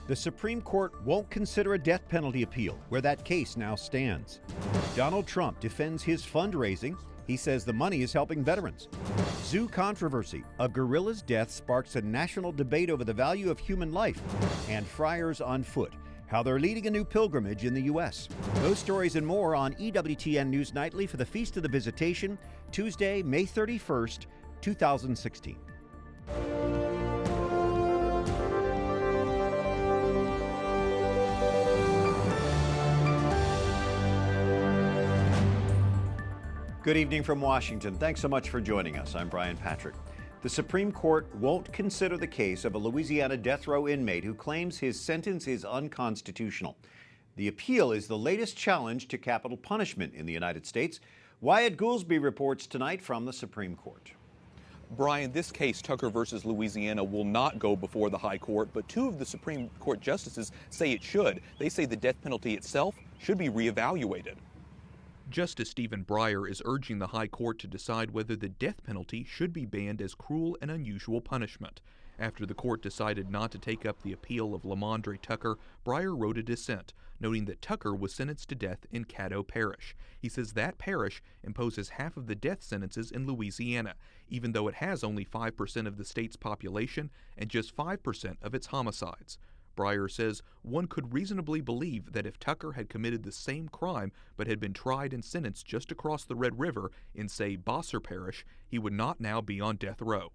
The Supreme Court won't consider a death penalty appeal, where that case now stands. Donald Trump defends his fundraising. He says the money is helping veterans. Zoo controversy. A gorilla's death sparks a national debate over the value of human life. And friars on foot. How they're leading a new pilgrimage in the U.S. Those stories and more on EWTN News Nightly for the Feast of the Visitation, Tuesday, May 31st, 2016. Good evening from Washington. Thanks so much for joining us. I'm Brian Patrick. The Supreme Court won't consider the case of a Louisiana death row inmate who claims his sentence is unconstitutional. The appeal is the latest challenge to capital punishment in the United States. Wyatt Goolsby reports tonight from the Supreme Court. Brian, this case, Tucker versus Louisiana, will not go before the High Court, but two of the Supreme Court justices say it should. They say the death penalty itself should be reevaluated. Justice Stephen Breyer is urging the High Court to decide whether the death penalty should be banned as cruel and unusual punishment. After the court decided not to take up the appeal of Lamondre Tucker, Breyer wrote a dissent, noting that Tucker was sentenced to death in Caddo Parish. He says that parish imposes half of the death sentences in Louisiana, even though it has only 5% of the state's population and just 5% of its homicides. Breyer says one could reasonably believe that if Tucker had committed the same crime but had been tried and sentenced just across the Red River in, say, Bosser Parish, he would not now be on death row.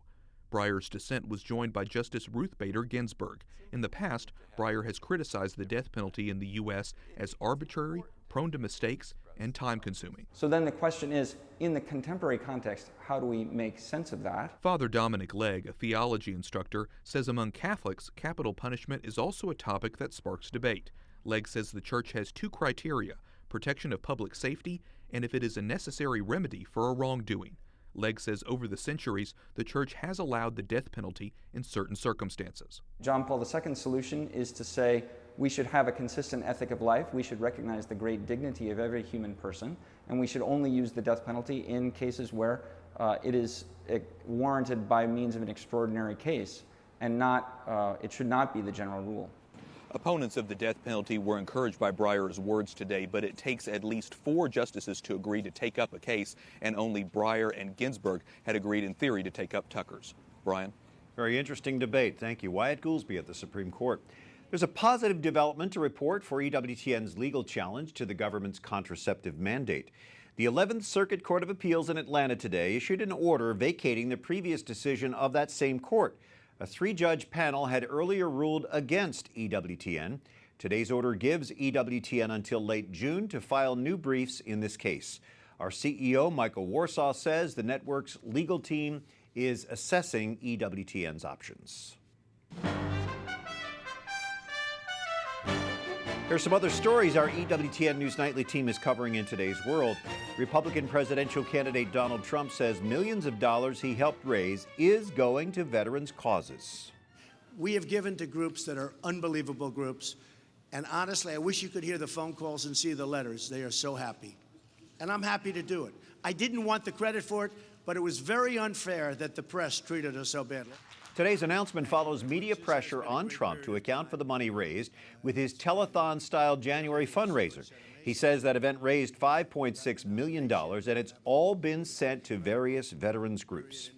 Breyer's dissent was joined by Justice Ruth Bader Ginsburg. In the past, Breyer has criticized the death penalty in the U.S. as arbitrary, prone to mistakes, and time-consuming. So then the question is, in the contemporary context, how do we make sense of that? Father Dominic Legg, a theology instructor, says among Catholics, capital punishment is also a topic that sparks debate. Legg says the church has two criteria: protection of public safety and if it is a necessary remedy for a wrongdoing. Legg says over the centuries, the church has allowed the death penalty in certain circumstances. John Paul II's solution is to say we should have a consistent ethic of life, we should recognize the great dignity of every human person, and we should only use the death penalty in cases where it is warranted by means of an extraordinary case, and it should not be the general rule. Opponents of the death penalty were encouraged by Breyer's words today, but it takes at least 4 justices to agree to take up a case, and only Breyer and Ginsburg had agreed in theory to take up Tucker's. Brian? Very interesting debate. Thank you. Wyatt Goolsby at the Supreme Court. There's a positive development to report for EWTN's legal challenge to the government's contraceptive mandate. The 11th Circuit Court of Appeals in Atlanta today issued an order vacating the previous decision of that same court. A 3-judge panel had earlier ruled against EWTN. Today's order gives EWTN until late June to file new briefs in this case. Our CEO, Michael Warsaw, says the network's legal team is assessing EWTN's options. Here's some other stories our EWTN News Nightly team is covering in today's world. Republican presidential candidate Donald Trump says millions of dollars he helped raise is going to veterans' causes. We have given to groups that are unbelievable groups, and honestly, I wish you could hear the phone calls and see the letters. They are so happy, and I'm happy to do it. I didn't want the credit for it, but it was very unfair that the press treated us so badly. Today's announcement follows media pressure on Trump to account for the money raised with his telethon-style January fundraiser. He says that event raised $5.6 million, and it's all been sent to various veterans groups.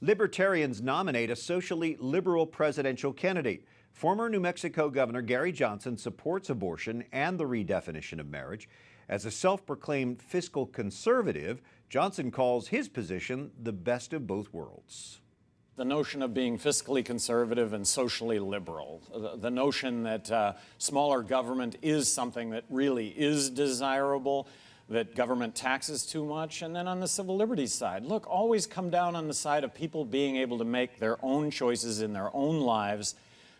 Libertarians nominate a socially liberal presidential candidate. Former New Mexico Governor Gary Johnson supports abortion and the redefinition of marriage. As a self-proclaimed fiscal conservative, Johnson calls his position the best of both worlds. The notion of being fiscally conservative and socially liberal, the notion that smaller government is something that really is desirable, that government taxes too much, and then on the civil liberties side, look, always come down on the side of people being able to make their own choices in their own lives,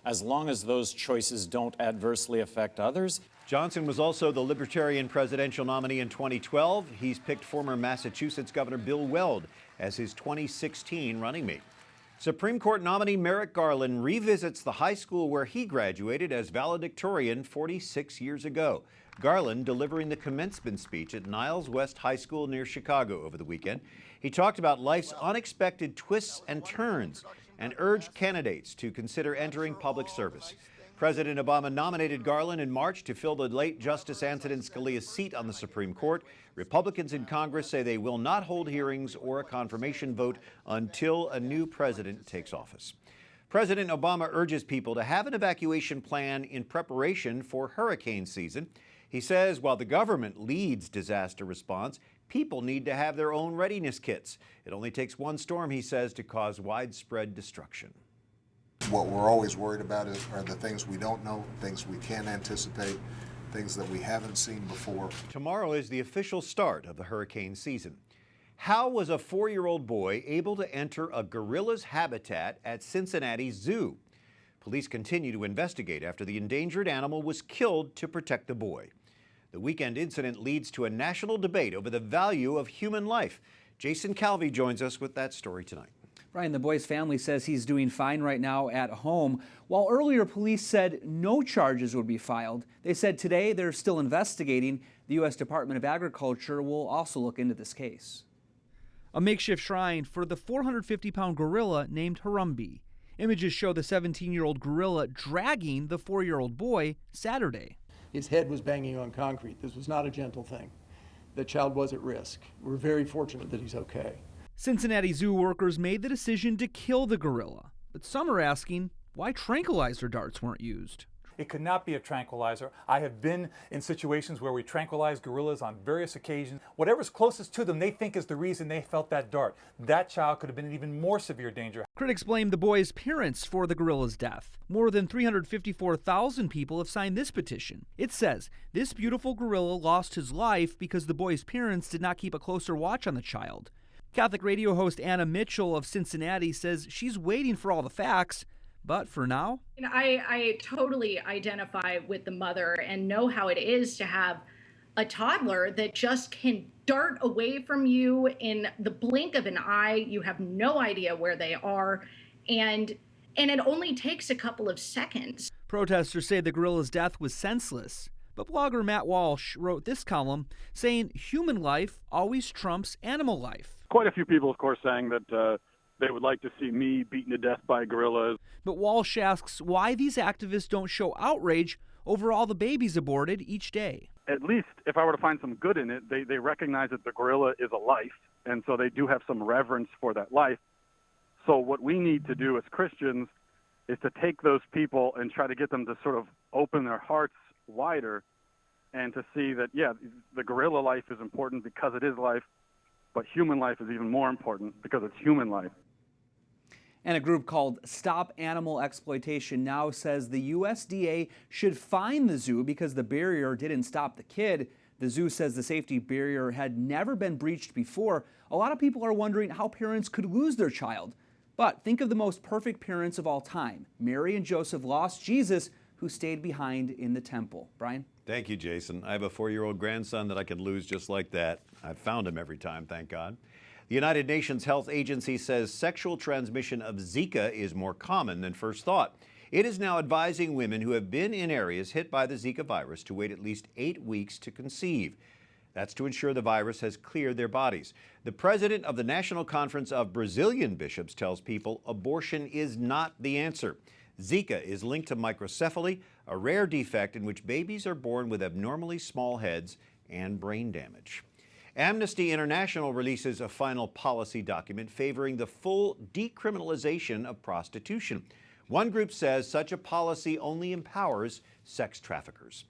as long as those choices don't adversely affect others. Johnson was also the Libertarian presidential nominee in 2012. He's picked former Massachusetts Governor Bill Weld as his 2016 running mate. Supreme Court nominee Merrick Garland revisits the high school where he graduated as valedictorian 46 years ago. Garland delivering the commencement speech at Niles West High School near Chicago over the weekend. He talked about life's unexpected twists and turns and urged candidates to consider entering public service. President Obama nominated Garland in March to fill the late Justice Antonin Scalia's seat on the Supreme Court. Republicans in Congress say they will not hold hearings or a confirmation vote until a new president takes office. President Obama urges people to have an evacuation plan in preparation for hurricane season. He says while the government leads disaster response, people need to have their own readiness kits. It only takes one storm, he says, to cause widespread destruction. What we're always worried about are the things we don't know, things we can't anticipate, things that we haven't seen before. Tomorrow is the official start of the hurricane season. How was a 4-year-old boy able to enter a gorilla's habitat at Cincinnati Zoo? Police continue to investigate after the endangered animal was killed to protect the boy. The weekend incident leads to a national debate over the value of human life. Jason Calvi joins us with that story tonight. Brian, the boy's family says he's doing fine right now at home. While earlier police said no charges would be filed, they said today they're still investigating. The U.S. Department of Agriculture will also look into this case. A makeshift shrine for the 450-pound gorilla named Harambee. Images show the 17-year-old gorilla dragging the 4-year-old boy Saturday. His head was banging on concrete. This was not a gentle thing. The child was at risk. We're very fortunate that he's okay. Cincinnati Zoo workers made the decision to kill the gorilla, but some are asking why tranquilizer darts weren't used. It could not be a tranquilizer. I have been in situations where we tranquilize gorillas on various occasions. Whatever's closest to them, they think is the reason they felt that dart. That child could have been in even more severe danger. Critics blame the boy's parents for the gorilla's death. More than 354,000 people have signed this petition. It says this beautiful gorilla lost his life because the boy's parents did not keep a closer watch on the child. Catholic radio host Anna Mitchell of Cincinnati says she's waiting for all the facts, but for now, I totally identify with the mother and know how it is to have a toddler that just can dart away from you in the blink of an eye. You have no idea where they are, and it only takes a couple of seconds. Protesters say the gorilla's death was senseless, but blogger Matt Walsh wrote this column saying human life always trumps animal life. Quite a few people, of course, saying that they would like to see me beaten to death by gorillas. But Walsh asks why these activists don't show outrage over all the babies aborted each day. At least, if I were to find some good in it, they recognize that the gorilla is a life, and so they do have some reverence for that life. So what we need to do as Christians is to take those people and try to get them to sort of open their hearts wider and to see that, yeah, the gorilla life is important because it is life, but human life is even more important because it's human life. And a group called Stop Animal Exploitation now says the USDA should fine the zoo because the barrier didn't stop the kid. The zoo says the safety barrier had never been breached before. A lot of people are wondering how parents could lose their child. But think of the most perfect parents of all time. Mary and Joseph lost Jesus, who stayed behind in the temple. Brian? Thank you, Jason. I have a 4-year-old grandson that I could lose just like that. I've found him every time, thank God. The United Nations Health Agency says sexual transmission of Zika is more common than first thought. It is now advising women who have been in areas hit by the Zika virus to wait at least 8 weeks to conceive. That's to ensure the virus has cleared their bodies. The president of the National Conference of Brazilian Bishops tells people abortion is not the answer. Zika is linked to microcephaly, a rare defect in which babies are born with abnormally small heads and brain damage. Amnesty International releases a final policy document favoring the full decriminalization of prostitution. One group says such a policy only empowers sex traffickers.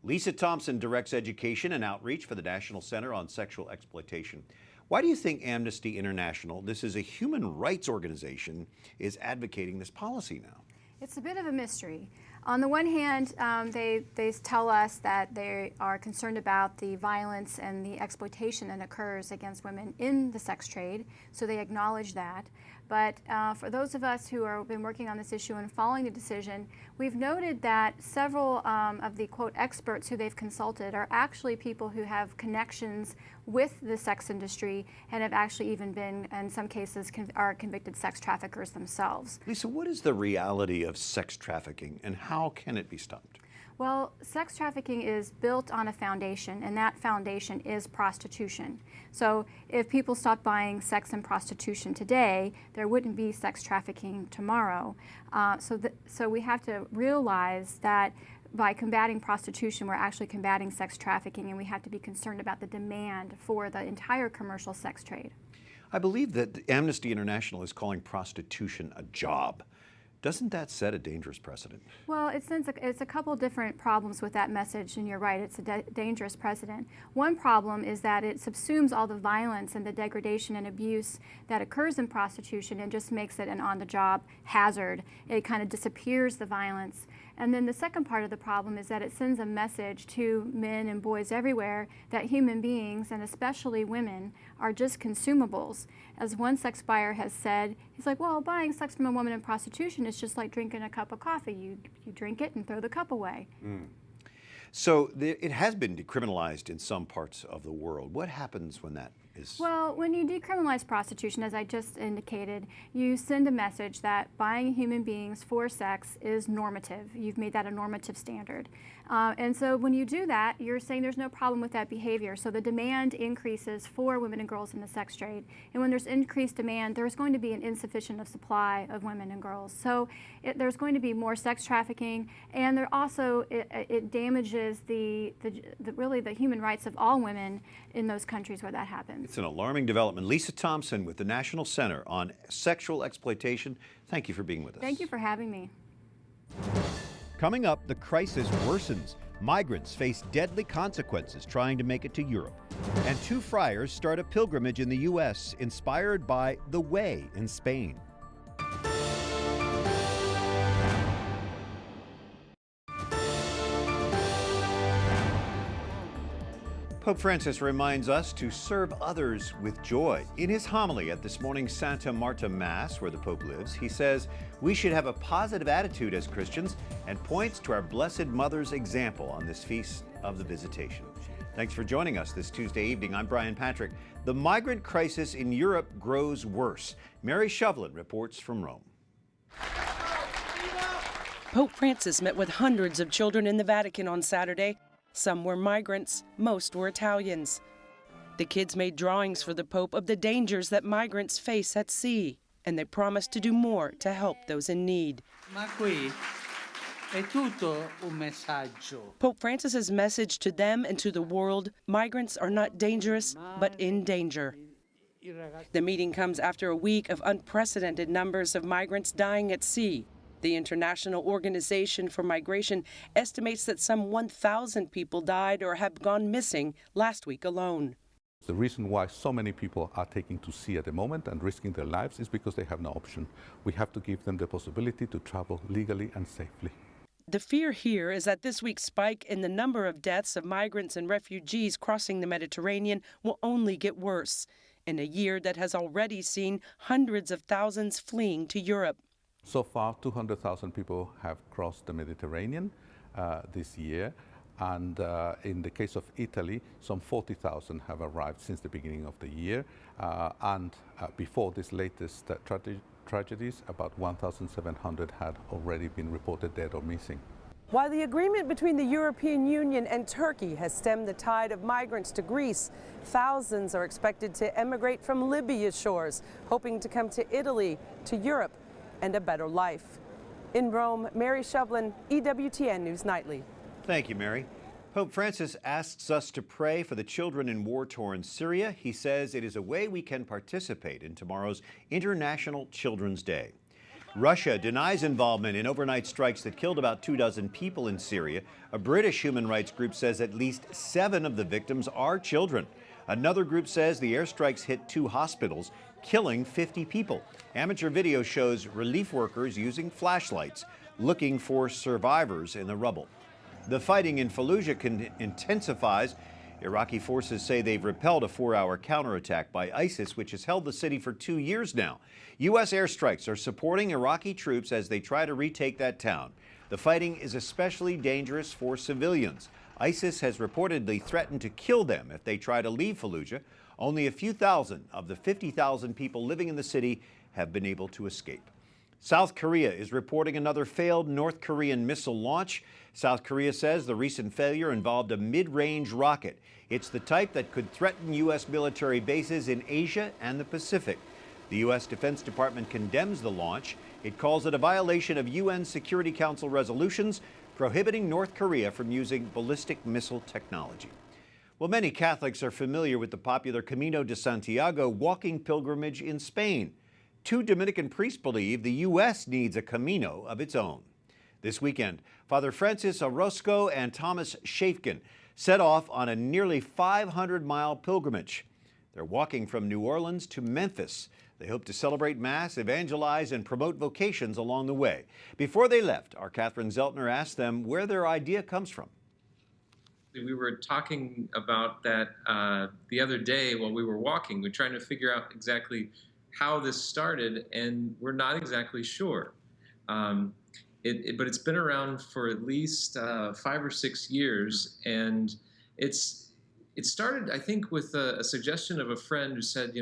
Lisa Thompson directs education and outreach for the National Center on Sexual Exploitation. Why do you think Amnesty International, this is a human rights organization, is advocating this policy now? It's a bit of a mystery. On the one hand, they tell us that they are concerned about the violence and the exploitation that occurs against women in the sex trade, so they acknowledge that. But for those of us who have been working on this issue and following the decision, we've noted that several of the, quote, experts who they've consulted are actually people who have connections with the sex industry and have actually even been, in some cases, are convicted sex traffickers themselves. Lisa, what is the reality of sex trafficking and how can it be stopped? Well, sex trafficking is built on a foundation, and that foundation is prostitution. So if people stopped buying sex and prostitution today, there wouldn't be sex trafficking tomorrow. So we have to realize that by combating prostitution, we're actually combating sex trafficking, and we have to be concerned about the demand for the entire commercial sex trade. I believe that Amnesty International is calling prostitution a job. Doesn't that set a dangerous precedent? Well, it's a couple different problems with that message, and you're right, it's a dangerous precedent. One problem is that it subsumes all the violence and the degradation and abuse that occurs in prostitution and just makes it an on-the-job hazard. It kind of disappears the violence. And then the second part of the problem is that it sends a message to men and boys everywhere that human beings, and especially women, are just consumables. As one sex buyer has said, he's like, well, buying sex from a woman in prostitution is just like drinking a cup of coffee. You drink it and throw the cup away. So it has been decriminalized in some parts of the world. What happens when that is? Well, when you decriminalize prostitution, as I just indicated, you send a message that buying human beings for sex is normative. You've made that a normative standard. And so when you do that, you're saying there's no problem with that behavior. So the demand increases for women and girls in the sex trade. And when there's increased demand, there's going to be an insufficient of supply of women and girls. So there's going to be more sex trafficking, and there also it damages really the human rights of all women in those countries where that happens. It's an alarming development. Lisa Thompson with the National Center on Sexual Exploitation. Thank you for being with us. Thank you for having me. Coming up, the crisis worsens. Migrants face deadly consequences trying to make it to Europe. And two friars start a pilgrimage in the U.S. inspired by The Way in Spain. Pope Francis reminds us to serve others with joy. In his homily at this morning's Santa Marta Mass, where the Pope lives, he says we should have a positive attitude as Christians and points to our Blessed Mother's example on this feast of the Visitation. Thanks for joining us this Tuesday evening. I'm Brian Patrick. The migrant crisis in Europe grows worse. Mary Shovlain reports from Rome. Pope Francis met with hundreds of children in the Vatican on Saturday. Some were migrants, most were Italians. The kids made drawings for the Pope of the dangers that migrants face at sea, and they promised to do more to help those in need. Pope Francis's message to them and to the world: migrants are not dangerous, but in danger. The meeting comes after a week of unprecedented numbers of migrants dying at sea. The International Organization for Migration estimates that some 1,000 people died or have gone missing last week alone. The reason why so many people are taking to sea at the moment and risking their lives is because they have no option. We have to give them the possibility to travel legally and safely. The fear here is that this week's spike in the number of deaths of migrants and refugees crossing the Mediterranean will only get worse in a year that has already seen hundreds of thousands fleeing to Europe. So far, 200,000 people have crossed the Mediterranean this year, and in the case of Italy, some 40,000 have arrived since the beginning of the year, and before this latest tragedies, about 1,700 had already been reported dead or missing. While the agreement between the European Union and Turkey has stemmed the tide of migrants to Greece, thousands are expected to emigrate from Libya's shores, hoping to come to Italy, to Europe, and a better life. In Rome, Mary Shovlain, EWTN News Nightly. Thank you, Mary. Pope Francis asks us to pray for the children in war-torn Syria. He says it is a way we can participate in tomorrow's International Children's Day. Russia denies involvement in overnight strikes that killed about 24 people in Syria. A British human rights group says at least 7 of the victims are children. Another group says the airstrikes hit 2 hospitals, killing 50 people. Amateur video shows relief workers using flashlights, looking for survivors in the rubble. The fighting in Fallujah intensifies. Iraqi forces say they've repelled a 4-hour counterattack by ISIS, which has held the city for 2 years now. U.S. airstrikes are supporting Iraqi troops as they try to retake that town. The fighting is especially dangerous for civilians. ISIS has reportedly threatened to kill them if they try to leave Fallujah. Only a few thousand of the 50,000 people living in the city have been able to escape. South Korea is reporting another failed North Korean missile launch. South Korea says the recent failure involved a mid-range rocket. It's the type that could threaten U.S. military bases in Asia and the Pacific. The U.S. Defense Department condemns the launch. It calls it a violation of UN Security Council resolutions prohibiting North Korea from using ballistic missile technology. Well, many Catholics are familiar with the popular Camino de Santiago walking pilgrimage in Spain. 2 Dominican priests believe the U.S. needs a Camino of its own. This weekend, Father Francis Orozco and Thomas Shafkin set off on a nearly 500-mile pilgrimage. They're walking from New Orleans to Memphis. They hope to celebrate Mass, evangelize, and promote vocations along the way. Before they left, our Catherine Szeltner asked them where their idea comes from. We were talking about that the other day while we were walking. We're trying to figure out exactly how this started, and we're not exactly sure. But it's been around for at least 5 or 6 years, and it started, I think, with a suggestion of a friend who said,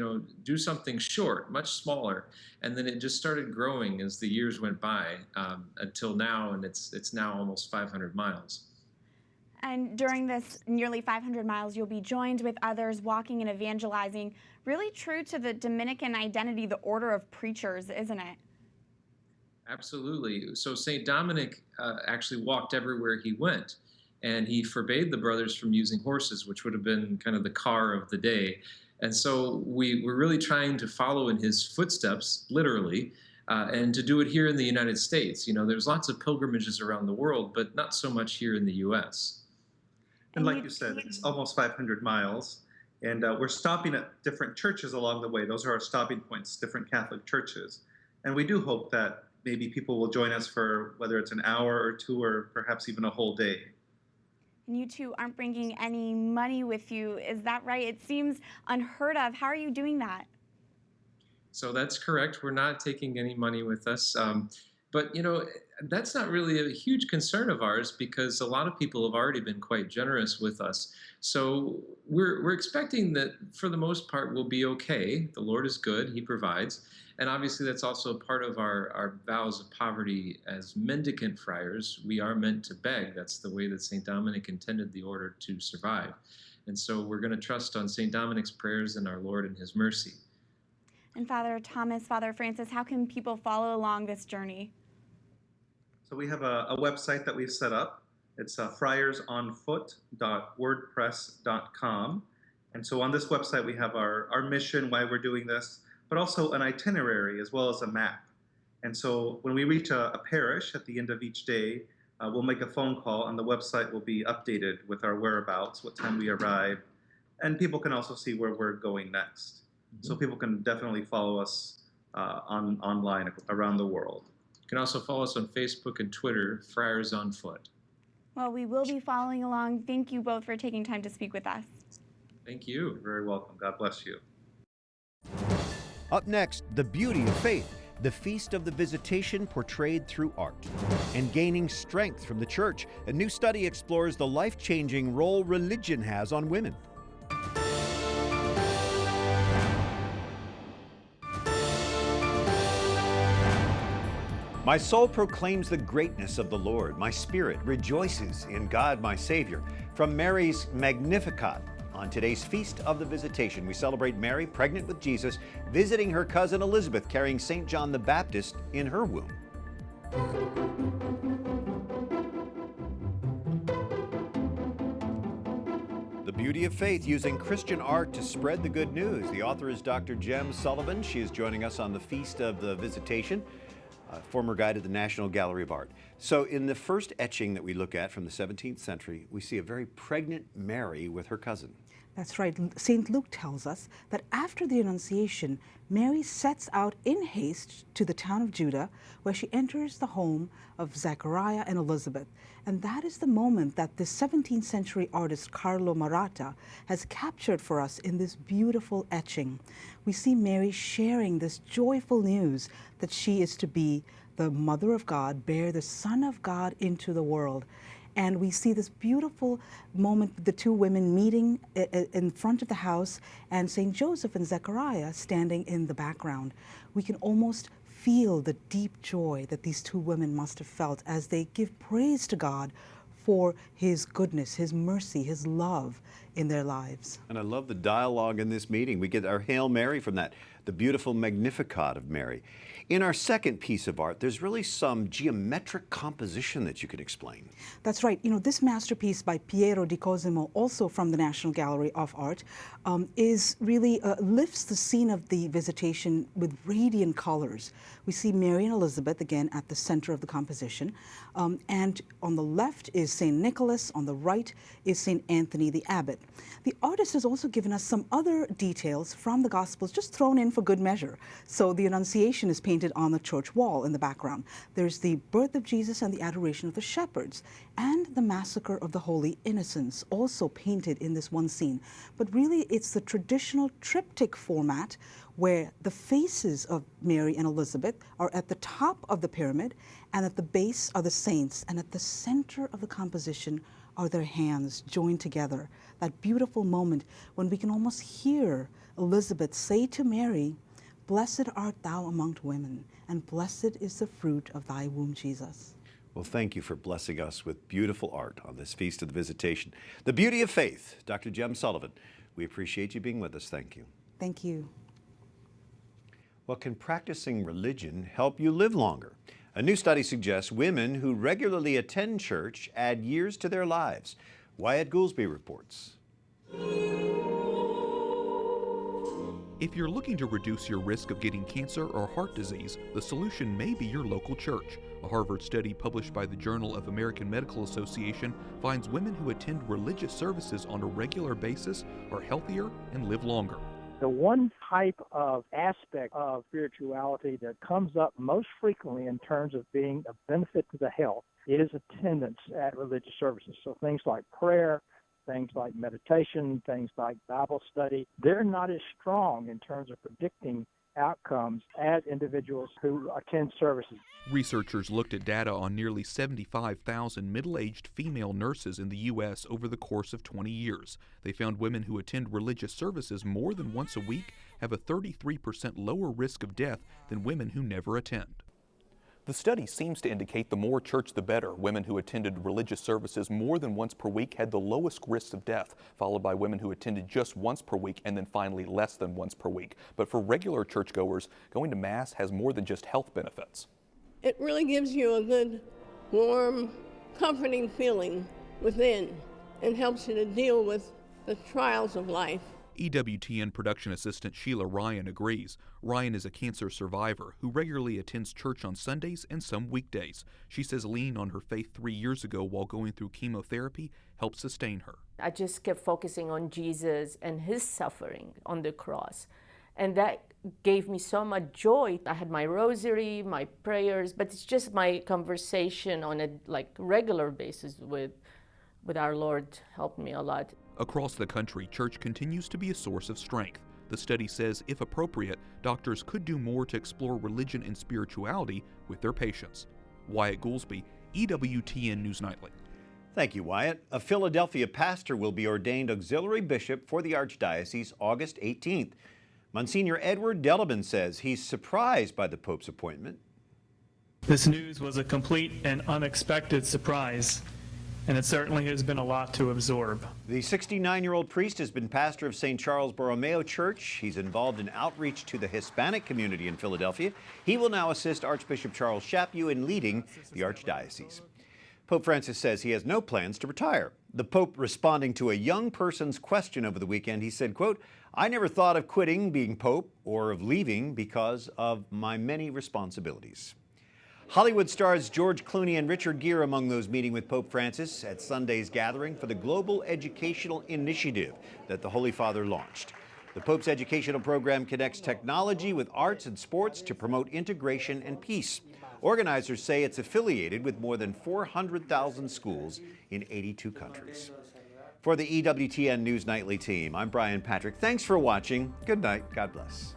do something short, much smaller, and then it just started growing as the years went by until now, and it's now almost 500 miles. And during this nearly 500 miles, you'll be joined with others walking and evangelizing, really true to the Dominican identity, the order of preachers, isn't it? Absolutely. So St. Dominic actually walked everywhere he went, and he forbade the brothers from using horses, which would have been kind of the car of the day. And so we're really trying to follow in his footsteps, literally, and to do it here in the United States. There's lots of pilgrimages around the world, but not so much here in the U.S. And like you said, it's almost 500 miles, and we're stopping at different churches along the way. Those are our stopping points, different Catholic churches. And we do hope that maybe people will join us for whether it's an hour or 2 or perhaps even a whole day. And you two aren't bringing any money with you, is that right? It seems unheard of. How are you doing that? So that's correct. We're not taking any money with us. But, that's not really a huge concern of ours because a lot of people have already been quite generous with us. So we're expecting that for the most part we'll be okay. The Lord is good. He provides. And obviously that's also part of our vows of poverty as mendicant friars. We are meant to beg. That's the way that St. Dominic intended the order to survive. And so we're going to trust on St. Dominic's prayers and our Lord and his mercy. And Father Thomas, Father Francis, how can people follow along this journey? So we have a website that we've set up. It's friarsonfoot.wordpress.com. And so on this website, we have our mission, why we're doing this, but also an itinerary as well as a map. And so when we reach a parish at the end of each day, we'll make a phone call and the website will be updated with our whereabouts, what time we arrived, and people can also see where we're going next. So people can definitely follow us online around the world. You can also follow us on Facebook and Twitter, Friars on Foot. Well, we will be following along. Thank you both for taking time to speak with us. Thank you. You're very welcome. God bless you. Up next, the beauty of faith, the Feast of the Visitation portrayed through art. And gaining strength from the church, a new study explores the life-changing role religion has on women. My soul proclaims the greatness of the Lord. My spirit rejoices in God, my Savior. From Mary's Magnificat, on today's Feast of the Visitation, we celebrate Mary, pregnant with Jesus, visiting her cousin Elizabeth, carrying St. John the Baptist in her womb. The beauty of faith, using Christian art to spread the good news. The author is Dr. Jem Sullivan. She is joining us on the Feast of the Visitation. Former guide at the National Gallery of Art. So in the first etching that we look at from the 17th century, we see a very pregnant Mary with her cousin. That's right. St. Luke tells us that after the Annunciation, Mary sets out in haste to the town of Judah, where she enters the home of Zechariah and Elizabeth. And that is the moment that the 17th century artist Carlo Maratta has captured for us in this beautiful etching. We see Mary sharing this joyful news that she is to be the Mother of God, bear the Son of God into the world. And we see this beautiful moment, the two women meeting in front of the house and St. Joseph and Zechariah standing in the background. We can almost feel the deep joy that these two women must have felt as they give praise to God for His goodness, His mercy, His love in their lives. And I love the dialogue in this meeting. We get our Hail Mary from that, the beautiful Magnificat of Mary. In our second piece of art, there's really some geometric composition that you could explain. That's right. You know, this masterpiece by Piero di Cosimo, also from the National Gallery of Art, is really lifts the scene of the Visitation with radiant colors. We see Mary and Elizabeth again at the center of the composition, and on the left is St. Nicholas, on the right is St. Anthony the Abbot. The artist has also given us some other details from the Gospels, just thrown in for good measure. So the Annunciation is painted on the church wall in the background. There's the birth of Jesus and the adoration of the shepherds, and the massacre of the Holy Innocents, also painted in this one scene. But really, it's the traditional triptych format where the faces of Mary and Elizabeth are at the top of the pyramid, and at the base are the saints, and at the center of the composition are their hands joined together. That beautiful moment when we can almost hear Elizabeth say to Mary, "Blessed art thou among women, and blessed is the fruit of thy womb, Jesus." Well, thank you for blessing us with beautiful art on this Feast of the Visitation. The beauty of faith, Dr. Jem Sullivan. We appreciate you being with us. Thank you. Thank you. Well, can practicing religion help you live longer? A new study suggests women who regularly attend church add years to their lives. Wyatt Goolsby reports. If you're looking to reduce your risk of getting cancer or heart disease, the solution may be your local church. A Harvard study published by the Journal of American Medical Association finds women who attend religious services on a regular basis are healthier and live longer. The one type of aspect of spirituality that comes up most frequently in terms of being a benefit to the health is attendance at religious services. So things like prayer, things like meditation, things like Bible study, they're not as strong in terms of predicting outcomes as individuals who attend services. Researchers looked at data on nearly 75,000 middle-aged female nurses in the U.S. over the course of 20 years. They found women who attend religious services more than once a week have a 33% lower risk of death than women who never attend. The study seems to indicate the more church the better. Women who attended religious services more than once per week had the lowest risks of death, followed by women who attended just once per week and then finally less than once per week. But for regular churchgoers, going to Mass has more than just health benefits. It really gives you a good, warm, comforting feeling within and helps you to deal with the trials of life. EWTN production assistant Sheila Ryan agrees. Ryan is a cancer survivor who regularly attends church on Sundays and some weekdays. She says leaning on her faith 3 years ago while going through chemotherapy helped sustain her. I just kept focusing on Jesus and his suffering on the cross. And that gave me so much joy. I had my rosary, my prayers, but it's just my conversation on a regular basis with our Lord helped me a lot. Across the country, church continues to be a source of strength. The study says, if appropriate, doctors could do more to explore religion and spirituality with their patients. Wyatt Goolsby, EWTN News Nightly. Thank you, Wyatt. A Philadelphia pastor will be ordained auxiliary bishop for the Archdiocese August 18th. Monsignor Edward Delabin says he's surprised by the Pope's appointment. This news was a complete and unexpected surprise, and it certainly has been a lot to absorb. The 69-year-old priest has been pastor of St. Charles Borromeo Church. He's involved in outreach to the Hispanic community in Philadelphia. He will now assist Archbishop Charles Chaput in leading the Archdiocese. Pope Francis says he has no plans to retire. The Pope responding to a young person's question over the weekend, he said, quote, "I never thought of quitting being Pope or of leaving because of my many responsibilities." Hollywood stars George Clooney and Richard Gere among those meeting with Pope Francis at Sunday's gathering for the Global Educational Initiative that the Holy Father launched. The Pope's educational program connects technology with arts and sports to promote integration and peace. Organizers say it's affiliated with more than 400,000 schools in 82 countries. For the EWTN News Nightly team, I'm Brian Patrick. Thanks for watching. Good night. God bless.